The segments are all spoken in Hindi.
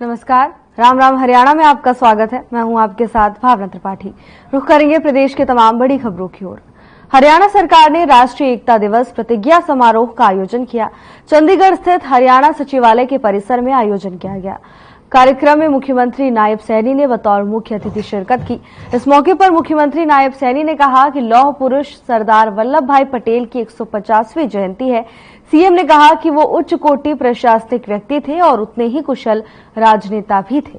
नमस्कार, राम राम हरियाणा में आपका स्वागत है। मैं हूं आपके साथ भावना त्रिपाठी। रुख करेंगे प्रदेश के तमाम बड़ी खबरों की ओर। हरियाणा सरकार ने राष्ट्रीय एकता दिवस प्रतिज्ञा समारोह का आयोजन किया। चंडीगढ़ स्थित हरियाणा सचिवालय के परिसर में आयोजन किया गया। कार्यक्रम में मुख्यमंत्री नायब सैनी ने बतौर मुख्य अतिथि शिरकत की। इस मौके पर मुख्यमंत्री नायब सैनी ने कहा कि लौह पुरुष सरदार वल्लभ भाई पटेल की 150वीं जयंती है। सीएम ने कहा कि वो उच्च कोटि प्रशासनिक व्यक्ति थे और उतने ही कुशल राजनेता भी थे।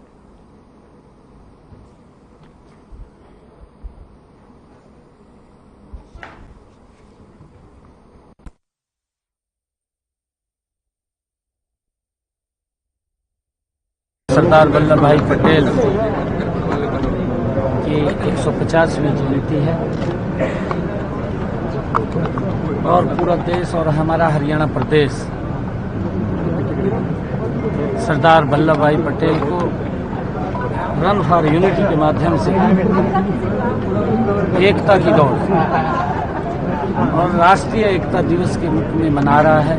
सरदार वल्लभ भाई पटेल की 150वीं जयंती है और पूरा देश और हमारा हरियाणा प्रदेश सरदार वल्लभ भाई पटेल को रन फॉर यूनिटी के माध्यम से एकता की दौड़ और राष्ट्रीय एकता दिवस के रूप में मना रहा है।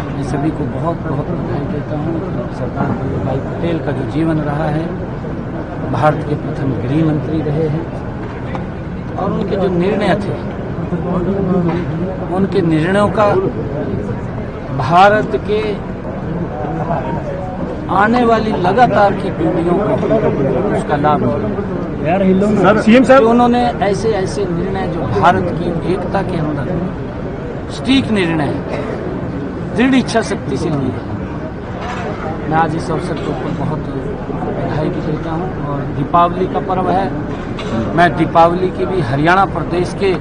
मैं सभी को बहुत बहुत बधाई देता हूँ। सरदार वल्लभ भाई पटेल का जो जीवन रहा है, भारत के प्रथम गृह मंत्री रहे हैं और उनके जो निर्णय थे, उनके निर्णयों का भारत के आने वाली लगातार की पीढ़ियों को उसका लाभ मिला। सीएम साहब, उन्होंने ऐसे ऐसे निर्णय जो भारत की एकता के अंदर सटीक निर्णय, दृढ़ इच्छा शक्ति से लिए। मैं आज इस अवसर के ऊपर बहुत बधाई भी देता हूँ और दीपावली का पर्व है। मैं दीपावली की भी हरियाणा प्रदेश के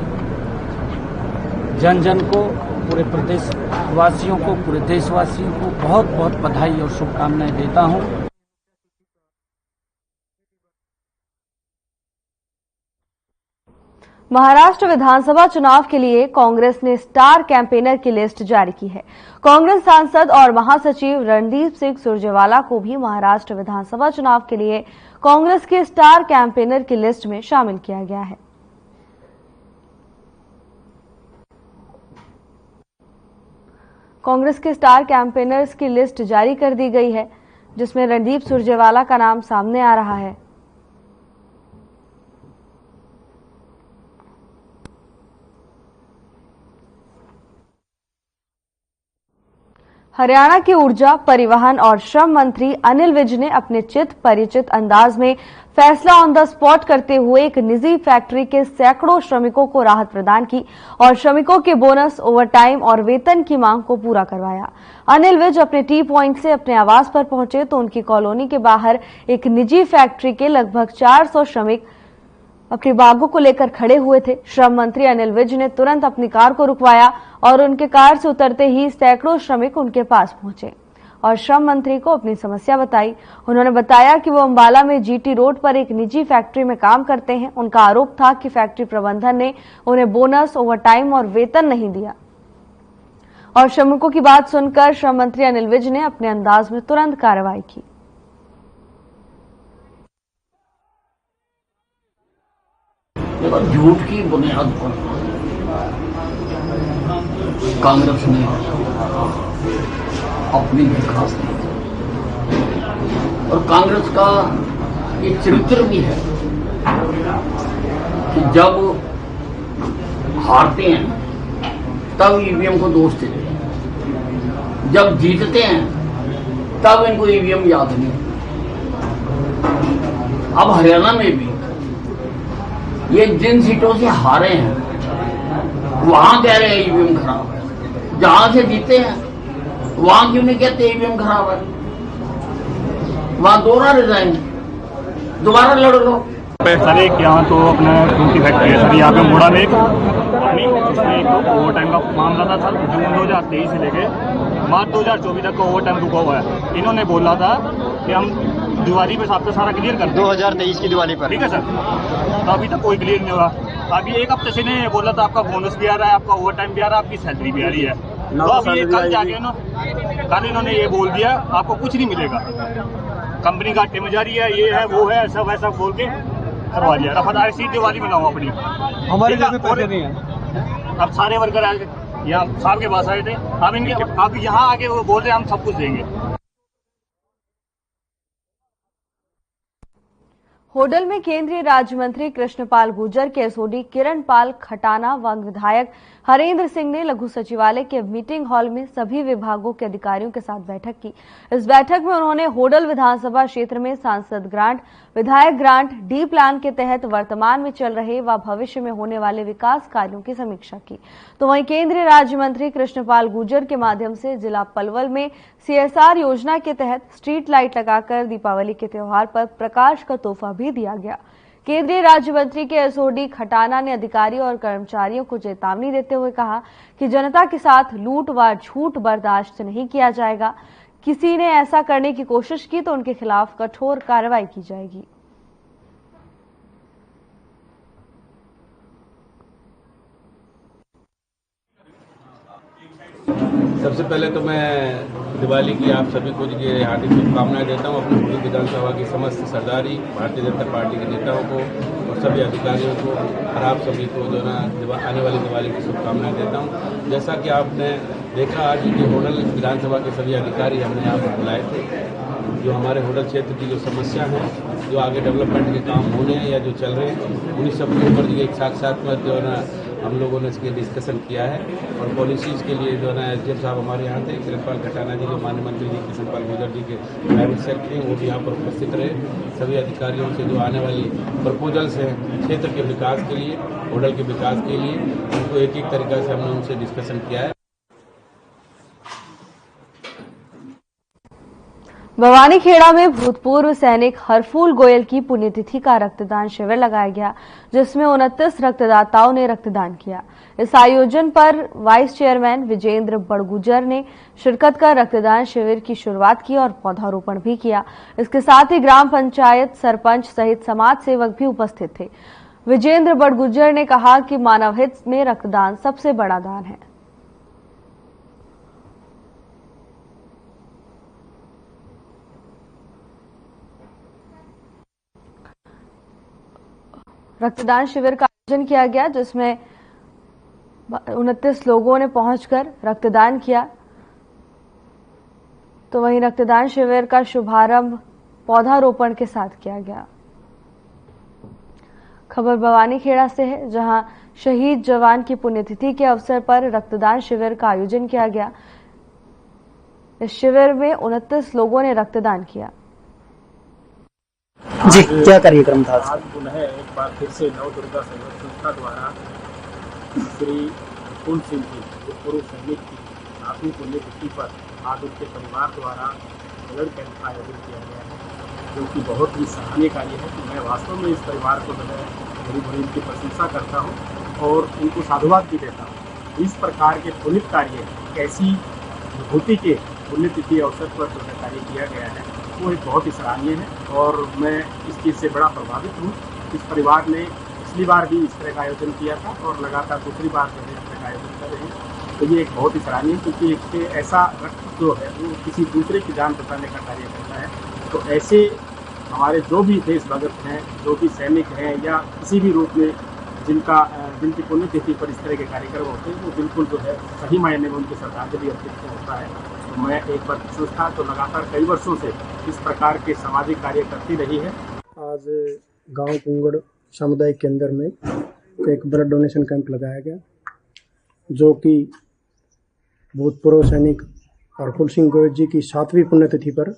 जन जन को, पूरे प्रदेश वासियों को, पूरे देशवासियों को बहुत बहुत बधाई और शुभकामनाएं देता हूँ। महाराष्ट्र विधानसभा चुनाव के लिए कांग्रेस ने स्टार कैंपेनर की लिस्ट जारी की है। कांग्रेस सांसद और महासचिव रणदीप सिंह सुरजेवाला को भी महाराष्ट्र विधानसभा चुनाव के लिए कांग्रेस के स्टार कैंपेनर की लिस्ट में शामिल किया गया है। कांग्रेस के स्टार कैंपेनर्स की लिस्ट जारी कर दी गई है, जिसमें रणदीप सुरजेवाला का नाम सामने आ रहा है। हरियाणा के ऊर्जा, परिवहन और श्रम मंत्री अनिल विज ने अपने चित परिचित अंदाज में फैसला ऑन द स्पॉट करते हुए एक निजी फैक्ट्री के सैकड़ों श्रमिकों को राहत प्रदान की और श्रमिकों के बोनस, ओवरटाइम और वेतन की मांग को पूरा करवाया। अनिल विज अपने टी पॉइंट से अपने आवास पर पहुंचे तो उनकी कॉलोनी के बाहर एक निजी फैक्ट्री के लगभग 400 श्रमिक अपनी मांगों को लेकर खड़े हुए थे। श्रम मंत्री अनिल विज ने तुरंत अपनी कार को रुकवाया और उनके कार से उतरते ही सैकड़ों श्रमिक उनके पास पहुंचे और श्रम मंत्री को अपनी समस्या बताई। उन्होंने बताया कि वो अंबाला में जीटी रोड पर एक निजी फैक्ट्री में काम करते हैं। उनका आरोप था कि फैक्ट्री प्रबंधन ने उन्हें बोनस, ओवरटाइम और वेतन नहीं दिया और श्रमिकों की बात सुनकर श्रम मंत्री अनिल विज ने अपने अंदाज में तुरंत कार्रवाई की। झूठ की बुनियाद पर कांग्रेस ने अपनी दरखास्त दी और कांग्रेस का ये चरित्र भी है कि जब हारते हैं तब ईवीएम को दोष देते हैं, जब जीतते हैं तब इनको ईवीएम याद नहीं। अब हरियाणा में भी ये जिन सीटों से हारे हैं वहां कह रहे हैं ईवीएम खराब है, जहां से जीते हैं वहां क्यों नहीं कहते ईवीएम खराब है? वहां दोहरा रिजाइन, दोबारा लड़ लो। सर एक यहाँ तो अपना दूध की फैक्ट्री है सर, यहाँ पे मोड़ा में अपनी उसमें एक ओवर टाइम का मामला था सर। जून 2023 से लेके मार्च 2024 तक का ओवर टाइम रुका हुआ है। इन्होंने बोला था कि हम दिवाली पे आपका सारा क्लियर कर 2023 की दिवाली पर, ठीक है सर। तो अभी तक कोई क्लियर नहीं हुआ। अभी एक हफ्ते से ने बोला था आपका बोनस भी आ रहा है, आपका ओवर टाइम भी आ रहा है, आपकी सैलरी भी आ रही है। तो अभी ये कल जाके कल इन्होंने ये बोल दिया आपको कुछ नहीं मिलेगा, कंपनी घाटे में जा रही है, ये है वो है, ऐसा वैसा बोल के करवा दिया। रफादारी सी दिवाली मनाओ अपनी, हमारे पैसे नहीं है। अब सारे वर्कर यहाँ साहब के पास आए थे, अब इनके अब यहाँ आके वो बोल रहे हम सब कुछ देंगे। होडल में केंद्रीय राज्य मंत्री कृष्णपाल गुर्जर के एसओडी किरणपाल खटाना व विधायक हरेंद्र सिंह ने लघु सचिवालय के मीटिंग हॉल में सभी विभागों के अधिकारियों के साथ बैठक की। इस बैठक में उन्होंने होडल विधानसभा क्षेत्र में सांसद ग्रांट, विधायक ग्रांट, डी प्लान के तहत वर्तमान में चल रहे व भविष्य में होने वाले विकास कार्यों की समीक्षा की। तो वहीं केंद्रीय राज्य मंत्री कृष्णपाल गुर्जर के माध्यम से जिला पलवल में CSR योजना के तहत स्ट्रीट लाइट लगाकर दीपावली के त्योहार पर प्रकाश का तोहफा भी दिया गया। केंद्रीय राज्य मंत्री के एसओडी खटाना ने अधिकारियों और कर्मचारियों को चेतावनी देते हुए कहा कि जनता के साथ लूट व झूठ बर्दाश्त नहीं किया जाएगा। किसी ने ऐसा करने की कोशिश की तो उनके खिलाफ कठोर कार्रवाई की जाएगी। सबसे पहले तो मैं दिवाली की आप सभी को हार्दिक शुभकामनाएं देता हूं। अपनी पूरी विधानसभा की समस्त सरदारी, भारतीय जनता पार्टी के नेताओं को और सभी अधिकारियों को और आप सभी को जो ना आने वाली दिवाली की शुभकामनाएं देता हूं। जैसा कि आपने देखा, आज की होडल विधानसभा के सभी अधिकारी हमने यहाँ पर बुलाए थे। जो हमारे होडल क्षेत्र की जो समस्या है, जो आगे डेवलपमेंट के काम होने हैं या जो चल रहे हैं, उन्हीं सब के ऊपर एक साक्षात में जो है ना हम लोगों ने इसके डिस्कशन किया है। और पॉलिसीज़ के लिए जो है ना एसडीएम साहब हमारे यहाँ थे, किरणपाल खटाना जी जो माननीय मंत्री जी कृष्णपाल गुर्जर जी के प्राइवेट सेक्रेटरी वो भी यहाँ पर उपस्थित रहे। सभी अधिकारियों से जो आने वाली प्रपोजल्स हैं क्षेत्र के विकास के लिए, होडल के विकास के लिए, उनको एक एक तरीका से हमने उनसे डिस्कशन किया है। भवानीखेड़ा में भूतपूर्व सैनिक हरफूल गोयल की पुण्यतिथि का रक्तदान शिविर लगाया गया, जिसमें 29 रक्तदाताओं ने रक्तदान किया। इस आयोजन पर वाइस चेयरमैन विजेंद्र बड़गुजर ने शिरकत कर रक्तदान शिविर की शुरुआत की और पौधारोपण भी किया। इसके साथ ही ग्राम पंचायत सरपंच सहित समाज सेवक भी उपस्थित थे। विजेंद्र बड़गुजर ने कहा कि मानवहित में रक्तदान सबसे बड़ा दान है। रक्तदान शिविर का आयोजन किया गया, जिसमें 29 लोगों ने पहुंचकर रक्तदान किया। तो वहीं रक्तदान शिविर का शुभारंभ पौधारोपण के साथ किया गया। खबर भवानीखेड़ा से है, जहां शहीद जवान की पुण्यतिथि के अवसर पर रक्तदान शिविर का आयोजन किया गया। इस शिविर में 29 लोगों ने रक्तदान किया। जी, क्या कार्यक्रम था? आज पुनः एक बार फिर से नव दुर्गा सेवा संस्था द्वारा श्री कुल सिंह जी पूर्व सैनिक की 7वीं पुण्यतिथि पर आज उनके परिवार द्वारा ब्लड कैंप का आयोजन किया गया है, जो कि बहुत ही सराहनीय कार्य है। मैं वास्तव में इस परिवार को बड़ी बड़ी उनकी प्रशंसा करता हूँ और उनको साधुवाद भी देता हूँ। इस प्रकार के पुनित कार्य, ऐसी विभूति के पुण्यतिथि अवसर पर जो है कार्य किया गया है, वो एक बहुत ही सराहनीय है और मैं इस चीज़ से बड़ा प्रभावित हूँ। इस परिवार ने पिछली बार भी इस तरह का आयोजन किया था और लगातार दूसरी बार जो है इस तरह का आयोजन कर रहे हैं, तो ये एक बहुत ही सराहनीय, क्योंकि इससे ऐसा रक्त जो है वो किसी दूसरे की जान बचाने का कार्य करता है। तो ऐसे हमारे जो भी देशभक्त हैं, जो भी सैनिक हैं या किसी भी रूप में जिनकी पुण्यतिथि पर इस तरह के कार्यक्रम होते हैं, वो बिल्कुल जो है सही मायने में उनकी श्रद्धांजलि अर्पित होता है। तो मैं एक बार संस्था तो लगातार कई वर्षों से इस प्रकार के सामाजिक कार्य करती रही है। आज गांव कुंगड़ सामुदायिक केंद्र में एक ब्लड डोनेशन कैंप लगाया गया, जो कि भूतपूर्व सैनिक हरफूल सिंह गोयल जी की 7वीं पुण्यतिथि पर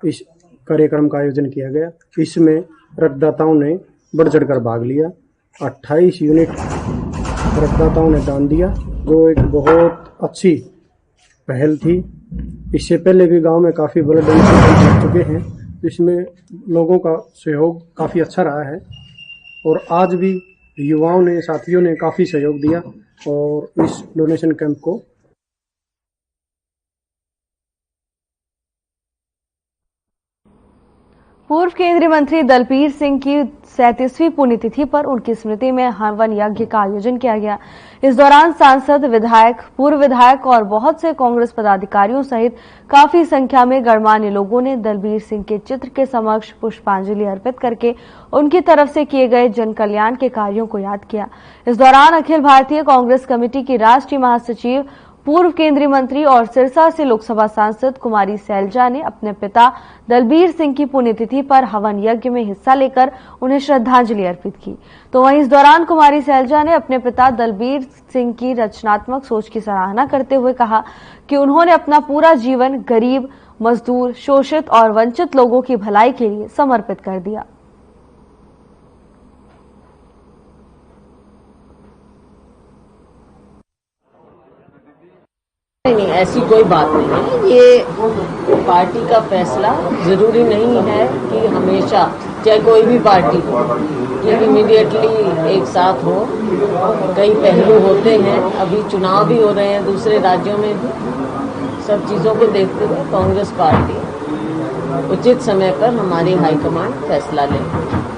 इस कार्यक्रम का आयोजन किया गया। इसमें रक्तदाताओं ने बढ़ चढ़कर भाग लिया। 28 यूनिट रक्तदाताओं ने दान दिया, जो एक बहुत अच्छी पहल थी। इससे पहले भी गांव में काफ़ी ब्लड डोनेशन कर चुके हैं, जिसमें लोगों का सहयोग काफ़ी अच्छा रहा है और आज भी युवाओं ने, साथियों ने काफ़ी सहयोग दिया और इस डोनेशन कैंप को पूर्व केंद्रीय मंत्री दलबीर सिंह की 37वीं पुण्यतिथि पर उनकी स्मृति में हवन यज्ञ का आयोजन किया गया। इस दौरान सांसद, विधायक, पूर्व विधायक और बहुत से कांग्रेस पदाधिकारियों सहित काफी संख्या में गणमान्य लोगों ने दलबीर सिंह के चित्र के समक्ष पुष्पांजलि अर्पित करके उनकी तरफ से किए गए जन कल्याण के कार्यों को याद किया। इस दौरान अखिल भारतीय कांग्रेस कमेटी की राष्ट्रीय महासचिव पूर्व केंद्रीय मंत्री और सिरसा से लोकसभा सांसद कुमारी सैलजा ने अपने पिता दलबीर सिंह की पुण्यतिथि पर हवन यज्ञ में हिस्सा लेकर उन्हें श्रद्धांजलि अर्पित की। तो वहीं इस दौरान कुमारी सैलजा ने अपने पिता दलबीर सिंह की रचनात्मक सोच की सराहना करते हुए कहा कि उन्होंने अपना पूरा जीवन गरीब, मजदूर, शोषित और वंचित लोगों की भलाई के लिए समर्पित कर दिया। नहीं, ऐसी कोई बात नहीं है। ये पार्टी का फैसला जरूरी नहीं है कि हमेशा चाहे कोई भी पार्टी हो कि इमीडिएटली एक साथ हो। कई पहलू होते हैं, अभी चुनाव भी हो रहे हैं दूसरे राज्यों में भी। सब चीजों को देखते हुए कांग्रेस पार्टी उचित समय पर हमारी हाईकमान फैसला लेगी।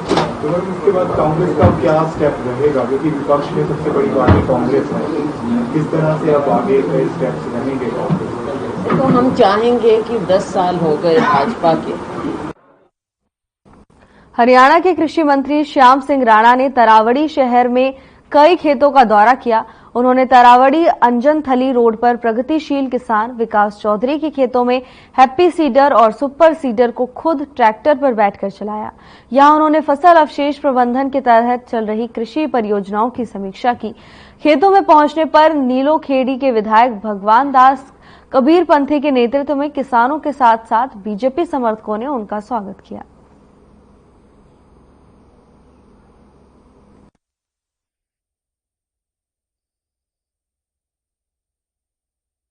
इसके बाद कांग्रेस का क्या स्टेप रहेगा, क्योंकि विपक्ष में सबसे बड़ी पार्टी कांग्रेस है, किस तरह से आप आगे कई स्टेप्स रहेंगे कांग्रेस? तो हम चाहेंगे कि 10 साल हो गए भाजपा के। हरियाणा के कृषि मंत्री श्याम सिंह राणा ने तरावड़ी शहर में कई खेतों का दौरा किया। उन्होंने तरावड़ी अंजनथली रोड पर प्रगतिशील किसान विकास चौधरी के खेतों में हैप्पी सीडर और सुपर सीडर को खुद ट्रैक्टर पर बैठकर चलाया। यहां उन्होंने फसल अवशेष प्रबंधन के तहत चल रही कृषि परियोजनाओं की समीक्षा की। खेतों में पहुंचने पर नीलोखेड़ी के विधायक भगवान दास कबीर पंथी के नेतृत्व में किसानों के साथ साथ बीजेपी समर्थकों ने उनका स्वागत किया।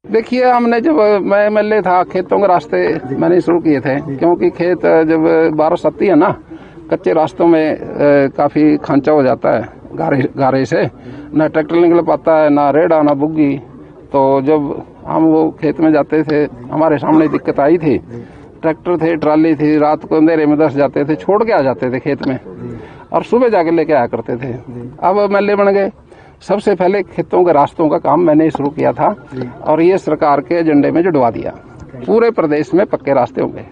देखिए, हमने जब मैं एमएलए था, खेतों के रास्ते मैंने शुरू किए थे, क्योंकि खेत जब बारिश आती है ना, कच्चे रास्तों में काफी खांचा हो जाता है गारे से, ना ट्रैक्टर निकल पाता है, ना रेड़ा ना बुग्गी। तो जब हम वो खेत में जाते थे, हमारे सामने दिक्कत आई थी। ट्रैक्टर थे, ट्राली थी, रात को अंधेरे में 10 जाते थे, छोड़ के आ जाते थे खेत में और सुबह जाके लेके आया करते थे। अब एमएलए बन गए, सबसे पहले खेतों के रास्तों का काम मैंने शुरू किया था और ये सरकार के एजेंडे में जुड़वा दिया। पूरे प्रदेश में पक्के रास्ते होंगे।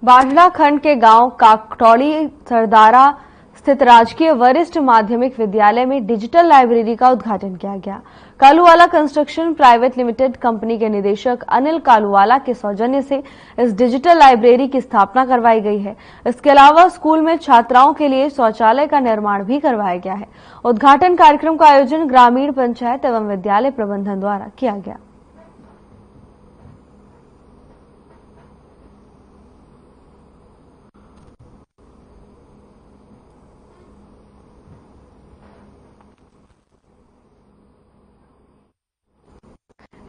बाढ़ड़ा खंड के गांव काकटौड़ी सरदारा स्थित राजकीय वरिष्ठ माध्यमिक विद्यालय में डिजिटल लाइब्रेरी का उद्घाटन किया गया। Kaluwala construction private limited company के निदेशक अनिल कालूवाला के सौजन्य से इस डिजिटल लाइब्रेरी की स्थापना करवाई गई है। इसके अलावा स्कूल में छात्राओं के लिए शौचालय का निर्माण भी करवाया गया है। उद्घाटन कार्यक्रम का आयोजन ग्रामीण पंचायत एवं विद्यालय प्रबंधन द्वारा किया गया।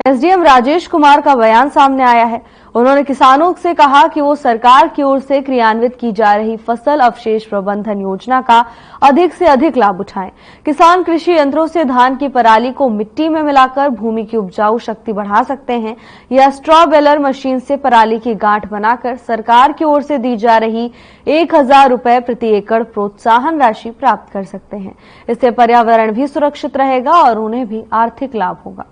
एसडीएम राजेश कुमार का बयान सामने आया है। उन्होंने किसानों से कहा कि वो सरकार की ओर से क्रियान्वित की जा रही फसल अवशेष प्रबंधन योजना का अधिक से अधिक लाभ उठाएं। किसान कृषि यंत्रों से धान की पराली को मिट्टी में मिलाकर भूमि की उपजाऊ शक्ति बढ़ा सकते हैं या स्ट्रॉ बेलर मशीन से पराली की गांठ बनाकर सरकार की ओर से दी जा रही 1000 रुपए प्रति एकड़ प्रोत्साहन राशि प्राप्त कर सकते हैं। इससे पर्यावरण भी सुरक्षित रहेगा और उन्हें भी आर्थिक लाभ होगा।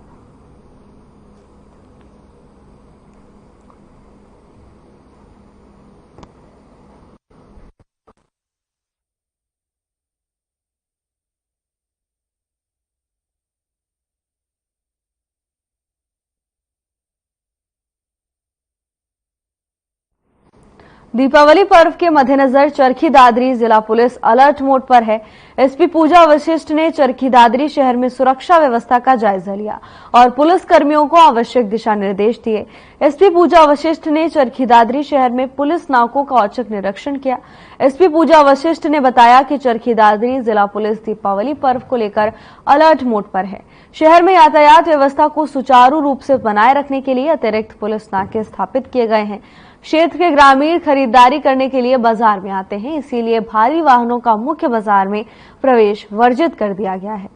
दीपावली पर्व के मद्देनजर चरखी दादरी जिला पुलिस अलर्ट मोड पर है। एसपी पूजा वशिष्ठ ने चरखी दादरी शहर में सुरक्षा व्यवस्था का जायजा लिया और पुलिस कर्मियों को आवश्यक दिशा निर्देश दिए। एसपी पूजा वशिष्ठ ने चरखी दादरी शहर में पुलिस नाकों का औचक निरीक्षण किया। एसपी पूजा वशिष्ठ ने बताया कि चरखी दादरी जिला पुलिस दीपावली पर्व को लेकर अलर्ट मोड पर है। शहर में यातायात व्यवस्था को सुचारू रूप से बनाए रखने के लिए अतिरिक्त पुलिस नाके स्थापित किए गए हैं। क्षेत्र के ग्रामीण खरीदारी करने के लिए बाजार में आते हैं, इसीलिए भारी वाहनों का मुख्य बाजार में प्रवेश वर्जित कर दिया गया है।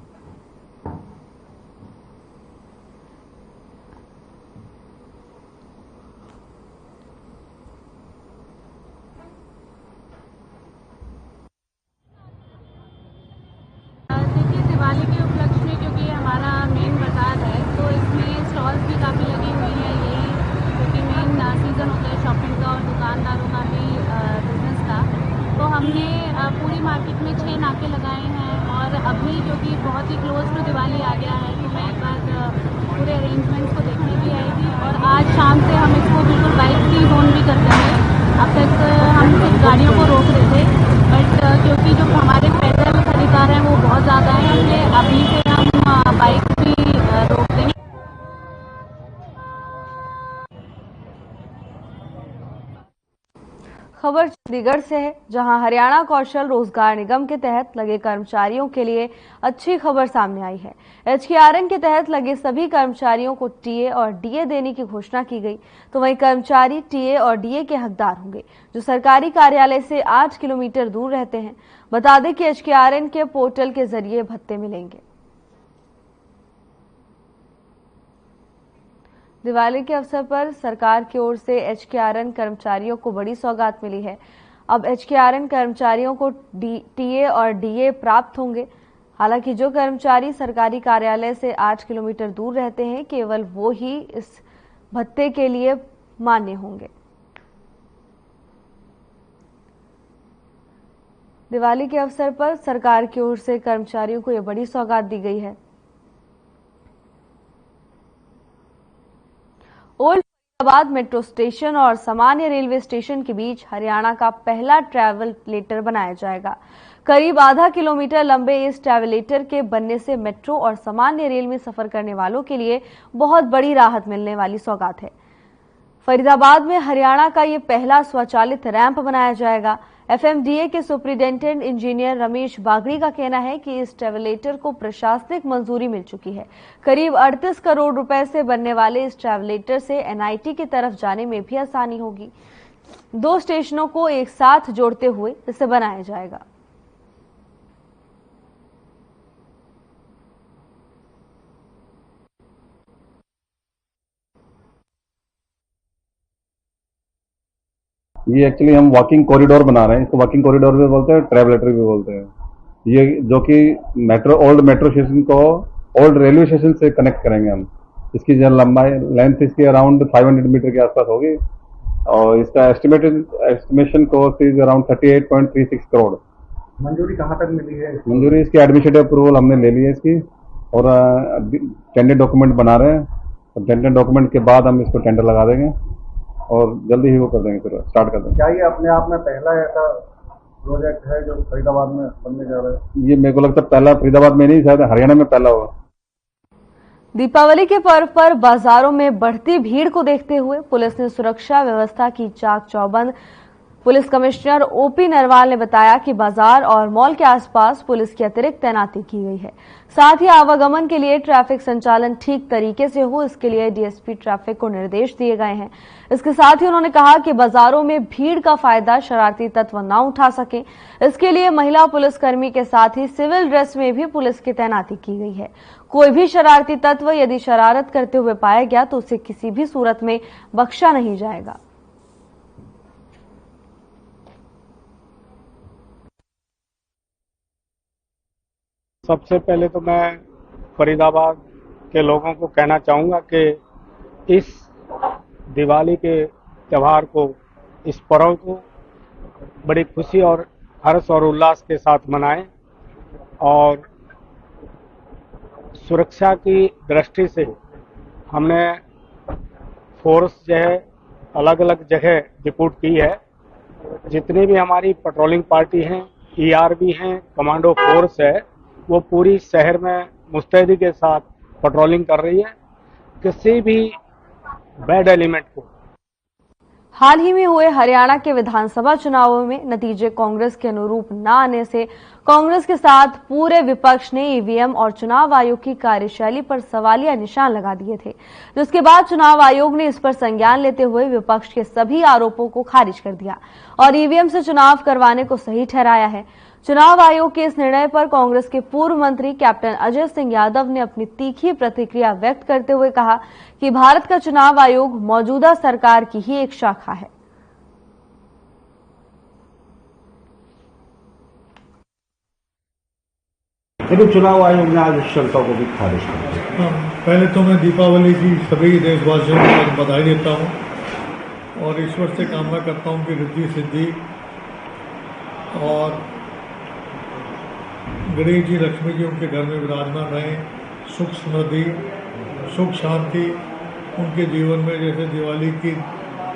देखिए, दिवाली के उपलक्ष्य में क्योंकि हमारा मेन बाजार है तो इसमें स्टॉल्स भी काफ़ी लगी हुई हैं। यही क्योंकि मेन सीजन होता है शॉपिंग का और दुकानदारों का भी बिजनेस का, तो हमने पूरी मार्केट में 6 नाके लगाए हैं और अभी जो कि बहुत खबर चंडीगढ़ से है, जहां हरियाणा कौशल रोजगार निगम के तहत लगे कर्मचारियों के लिए अच्छी खबर सामने आई है। HKRN के तहत लगे सभी कर्मचारियों को टीए और डीए देने की घोषणा की गई। तो वहीं कर्मचारी टीए और डीए के हकदार होंगे जो सरकारी कार्यालय से 8 किलोमीटर दूर रहते हैं। बता दें कि HKRN के पोर्टल के जरिए भत्ते मिलेंगे। दिवाली के अवसर पर सरकार की ओर से HKRN कर्मचारियों को बड़ी सौगात मिली है। अब HKRN कर्मचारियों को टीए और डीए प्राप्त होंगे। हालांकि जो कर्मचारी सरकारी कार्यालय से 8 किलोमीटर दूर रहते हैं, केवल वो ही इस भत्ते के लिए मान्य होंगे। दिवाली के अवसर पर सरकार की ओर से कर्मचारियों को यह बड़ी सौगात दी गई है। ओल्ड फरीदाबाद मेट्रो स्टेशन और सामान्य रेलवे स्टेशन के बीच हरियाणा का पहला ट्रैवलेटर बनाया जाएगा। करीब आधा किलोमीटर लंबे इस ट्रैवलेटर के बनने से मेट्रो और सामान्य रेल में सफर करने वालों के लिए बहुत बड़ी राहत मिलने वाली सौगात है। फरीदाबाद में हरियाणा का ये पहला स्वचालित रैंप बनाया जाएगा। FMDA के सुपरिटेंडेंट इंजीनियर रमेश बागड़ी का कहना है कि इस ट्रैवलेटर को प्रशासनिक मंजूरी मिल चुकी है। करीब 38 करोड़ रुपए से बनने वाले इस ट्रैवलेटर से NIT की तरफ जाने में भी आसानी होगी। 2 स्टेशनों को एक साथ जोड़ते हुए इसे बनाया जाएगा। ये एक्चुअली हम वॉकिंग कॉरिडोर बना रहे हैं। इसको वॉकिंग कॉरिडोर भी बोलते हैं, ट्रैवलेटर भी बोलते हैं। ये जो कि ओल्ड मेट्रो स्टेशन को ओल्ड रेलवे स्टेशन से कनेक्ट करेंगे हम। इसकी जो लंबाई लेंथ इसकी अराउंड 500 मीटर के आसपास होगी और इसका estimation cost is around 38.36 crore. मंजूरी कहाँ तक मिली है? मंजूरी इसकी एडमिनिस्ट्रेटिव अप्रूवल हमने ले ली है इसकी और टेंडर डॉक्यूमेंट बना रहे हैं। और टेंडर डॉक्यूमेंट के बाद हम इसको टेंडर लगा देंगे और जल्दी ही वो कर देंगे, फिर स्टार्ट कर देंगे। क्या ये अपने आप में पहला ऐसा प्रोजेक्ट है जो फरीदाबाद में बनने जा रहा है? ये मेरे को लगता है पहला फरीदाबाद में नहीं, शायद हरियाणा में पहला होगा। दीपावली के पर्व पर बाजारों में बढ़ती भीड़ को देखते हुए पुलिस ने सुरक्षा व्यवस्था की चाक चौबंद। पुलिस कमिश्नर OP नरवाल ने बताया कि बाजार और मॉल के आसपास पुलिस की अतिरिक्त तैनाती की गई है। साथ ही आवागमन के लिए ट्रैफिक संचालन ठीक तरीके से हो, इसके लिए DSP ट्रैफिक को निर्देश दिए गए हैं। इसके साथ ही उन्होंने कहा कि बाजारों में भीड़ का फायदा शरारती तत्व न उठा सके, इसके लिए महिला पुलिसकर्मी के साथ ही सिविल ड्रेस में भी पुलिस की तैनाती की गई है। कोई भी शरारती तत्व यदि शरारत करते हुए पाया गया तो उसे किसी भी सूरत में बख्शा नहीं जाएगा। सबसे पहले तो मैं फरीदाबाद के लोगों को कहना चाहूँगा कि इस दिवाली के त्यौहार को, इस पर्व को बड़ी खुशी और हर्ष और उल्लास के साथ मनाएं और सुरक्षा की दृष्टि से हमने फोर्स जो है अलग अलग जगह डिप्यूट की है। जितनी भी हमारी पेट्रोलिंग पार्टी हैं, ERB हैं, कमांडो फोर्स है, वो पूरी शहर में मुस्तैदी के साथ पेट्रोलिंग कर रही है। किसी भी बैड एलिमेंट को हाल ही में हुए हरियाणा के विधानसभा चुनावों में नतीजे कांग्रेस के अनुरूप न आने से कांग्रेस के साथ पूरे विपक्ष ने EVM और चुनाव आयोग की कार्यशैली पर सवालिया निशान लगा दिए थे, जिसके बाद चुनाव आयोग ने इस पर संज्ञान लेते हुए विपक्ष के सभी आरोपों को खारिज कर दिया और EVM से चुनाव करवाने को सही ठहराया है। चुनाव आयोग के इस निर्णय पर कांग्रेस के पूर्व मंत्री कैप्टन अजय सिंह यादव ने अपनी तीखी प्रतिक्रिया व्यक्त करते हुए कहा कि भारत का चुनाव आयोग मौजूदा सरकार की ही एक शाखा है। लेकिन चुनाव आयोग ने आज शंका को भी खारिज कर दिया। पहले तो मैं दीपावली की सभी देशवासियों को बधाई देता हूं और ईश्वर से कामना करता हूं कि रिद्धि सिद्धि और गणेश जी, लक्ष्मी जी उनके घर में विराजमान रहें, सुख समृद्धि, सुख शांति उनके जीवन में, जैसे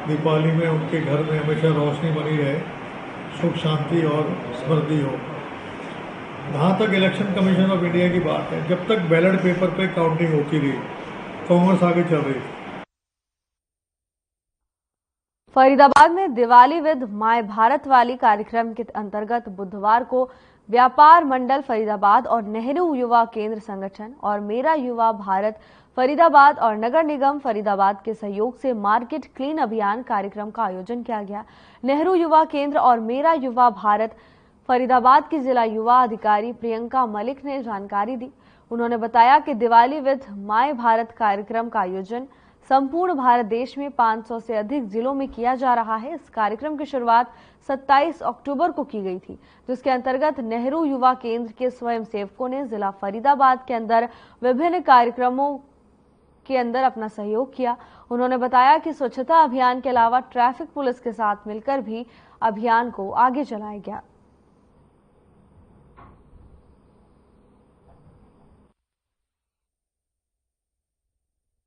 दीपावली में उनके घर में हमेशा रोशनी बनी रहे, सुख शांति और समृद्धि हो। जहाँ तक इलेक्शन कमीशन ऑफ इंडिया की बात है, जब तक बैलेट पेपर पे काउंटिंग होती रही, कांग्रेस आगे चल रही थी। फरीदाबाद में दिवाली विद माय भारत वाली कार्यक्रम के अंतर्गत बुधवार को व्यापार मंडल फरीदाबाद और नेहरू युवा केंद्र संगठन और मेरा युवा भारत फरीदाबाद और नगर निगम फरीदाबाद के सहयोग से मार्केट क्लीन अभियान कार्यक्रम का आयोजन किया गया। नेहरू युवा केंद्र और मेरा युवा भारत फरीदाबाद की जिला युवा अधिकारी प्रियंका मलिक ने जानकारी दी। उन्होंने बताया कि दिवाली विद माय भारत कार्यक्रम का आयोजन संपूर्ण भारत देश में 500 से अधिक जिलों में किया जा रहा है। इस कार्यक्रम की शुरुआत 27 अक्टूबर को की गई थी, जिसके अंतर्गत नेहरू युवा केंद्र के स्वयंसेवकों ने जिला फरीदाबाद के अंदर विभिन्न कार्यक्रमों के अंदर अपना सहयोग किया। उन्होंने बताया कि स्वच्छता अभियान के अलावा ट्रैफिक पुलिस के साथ मिलकर भी अभियान को आगे चलाया गया।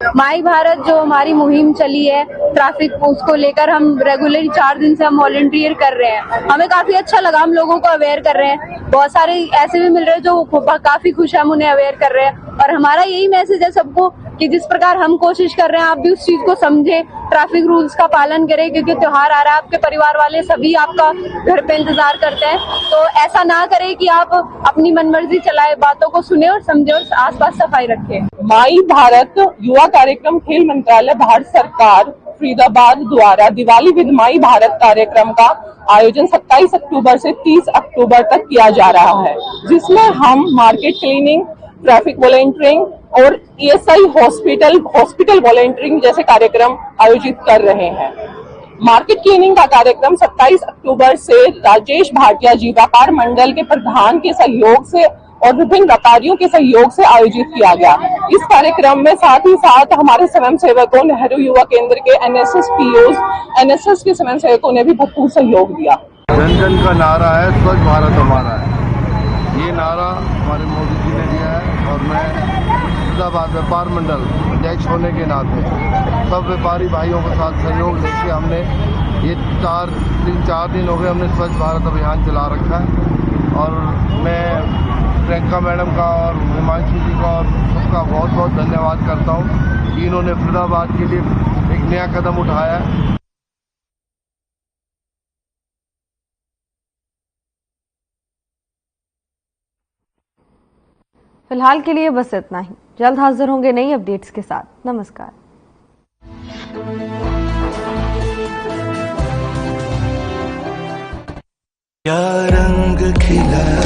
माई भारत जो हमारी मुहिम चली है ट्रैफिक, उसको लेकर हम रेगुलरली 4 दिन से हम वॉलंटियर कर रहे हैं। हमें काफी अच्छा लगा, हम लोगों को अवेयर कर रहे हैं। बहुत सारे ऐसे भी मिल रहे हैं जो काफी खुश है, हम उन्हें अवेयर कर रहे हैं। और हमारा यही मैसेज है सबको कि जिस प्रकार हम कोशिश कर रहे हैं आप भी उस चीज को समझे, ट्रैफिक रूल्स का पालन करें, क्योंकि त्योहार आ रहा है, आपके परिवार वाले सभी आपका घर पे इंतजार करते हैं। तो ऐसा ना करें कि आप अपनी मनमर्जी चलाए, बातों को सुने और समझे और आसपास सफाई रखें। माई भारत युवा कार्यक्रम खेल मंत्रालय भारत सरकार फरीदाबाद द्वारा दिवाली विद माई भारत कार्यक्रम का आयोजन 27 अक्टूबर से 30 अक्टूबर तक किया जा रहा है, जिसमें हम मार्केट क्लीनिंग, ट्रैफिक वॉलंटियरिंग और ESI हॉस्पिटल वॉलंटियरिंग जैसे कार्यक्रम आयोजित कर रहे हैं। मार्केट क्लीनिंग का कार्यक्रम 27 अक्टूबर से राजेश भाटिया जी व्यापार मंडल के प्रधान के सहयोग से और विभिन्न व्यापारियों के सहयोग से आयोजित किया गया। इस कार्यक्रम में साथ ही साथ हमारे स्वयंसेवकों, नेहरू युवा केंद्र के NSS POs, NSS के स्वयंसेवकों ने भी भरपूर सहयोग दिया। जन जन का नारा है, स्वच्छ भारत हमारा है। ये नारा हमारे मोदी जी ने दिया है और मैं फरीदाबाद व्यापार मंडल अध्यक्ष होने के नाते सब व्यापारी भाइयों के साथ सहयोग लेके हमने ये 4 दिन हो गए हमने स्वच्छ भारत अभियान चला रखा है। और मैं प्रियंका मैडम का और हिमांशु जी का और सबका बहुत बहुत धन्यवाद करता हूँ कि इन्होंने फरीदाबाद के लिए एक नया कदम उठाया है। फिलहाल के लिए बस इतना ही। जल्द हाजिर होंगे नई अपडेट्स के साथ। नमस्कार। क्या रंग खिला